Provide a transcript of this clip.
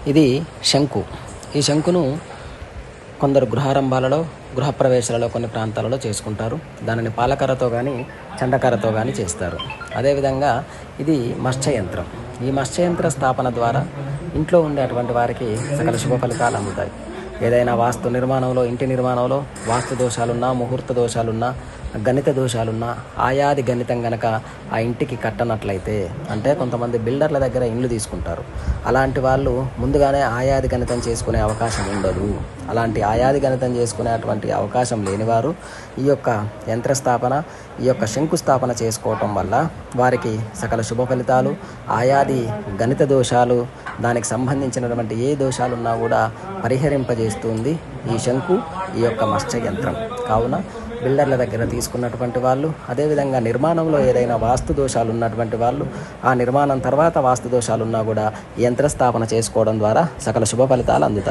ఇది శంకు. ఈ శంకును కొందరు గృహారంభాలలో, గృహప్రవేశాలలో కొన్ని ప్రాంతాలలో చేసుకుంటారు. దానిని పాలకర్రతో కానీ చండకర్రతో కానీ చేస్తారు. అదేవిధంగా ఇది మత్స్యయంత్రం. ఈ మత్స్యయంత్ర స్థాపన ద్వారా ఇంట్లో ఉండేటువంటి వారికి సకల శుభ ఫలితాలు అందుతాయి. ఏదైనా వాస్తు నిర్మాణంలో, ఇంటి నిర్మాణంలో వాస్తు దోషాలున్నా, ముహూర్త దోషాలున్నా, గణిత దోషాలున్నా, ఆయాది గణితం గనక ఆ ఇంటికి కట్టనట్లయితే, అంటే కొంతమంది బిల్డర్ల దగ్గర ఇండ్లు తీసుకుంటారు. అలాంటి వాళ్ళు ముందుగానే ఆయాది గణితం చేసుకునే అవకాశం ఉండదు. అలాంటి ఆయాది గణితం చేసుకునేటువంటి అవకాశం లేనివారు ఈ యొక్క యంత్రస్థాపన, ఈ యొక్క శంకుస్థాపన చేసుకోవటం వల్ల వారికి సకల శుభ ఫలితాలు, ఆయాది గణిత దోషాలు, దానికి సంబంధించినటువంటి ఏ దోషాలున్నా కూడా పరిహరింపజేస్తుంది ఈ శంకు, ఈ యొక్క మత్స్య యంత్రం. కావున బిల్డర్ల దగ్గర తీసుకున్నటువంటి వాళ్ళు, అదేవిధంగా నిర్మాణంలో ఏదైనా వాస్తు దోషాలు ఉన్నటువంటి వాళ్ళు, ఆ నిర్మాణం తర్వాత వాస్తు దోషాలున్నా కూడా యంత్రస్థాపన చేసుకోవడం ద్వారా సకల శుభ ఫలితాలు అందుతాయి.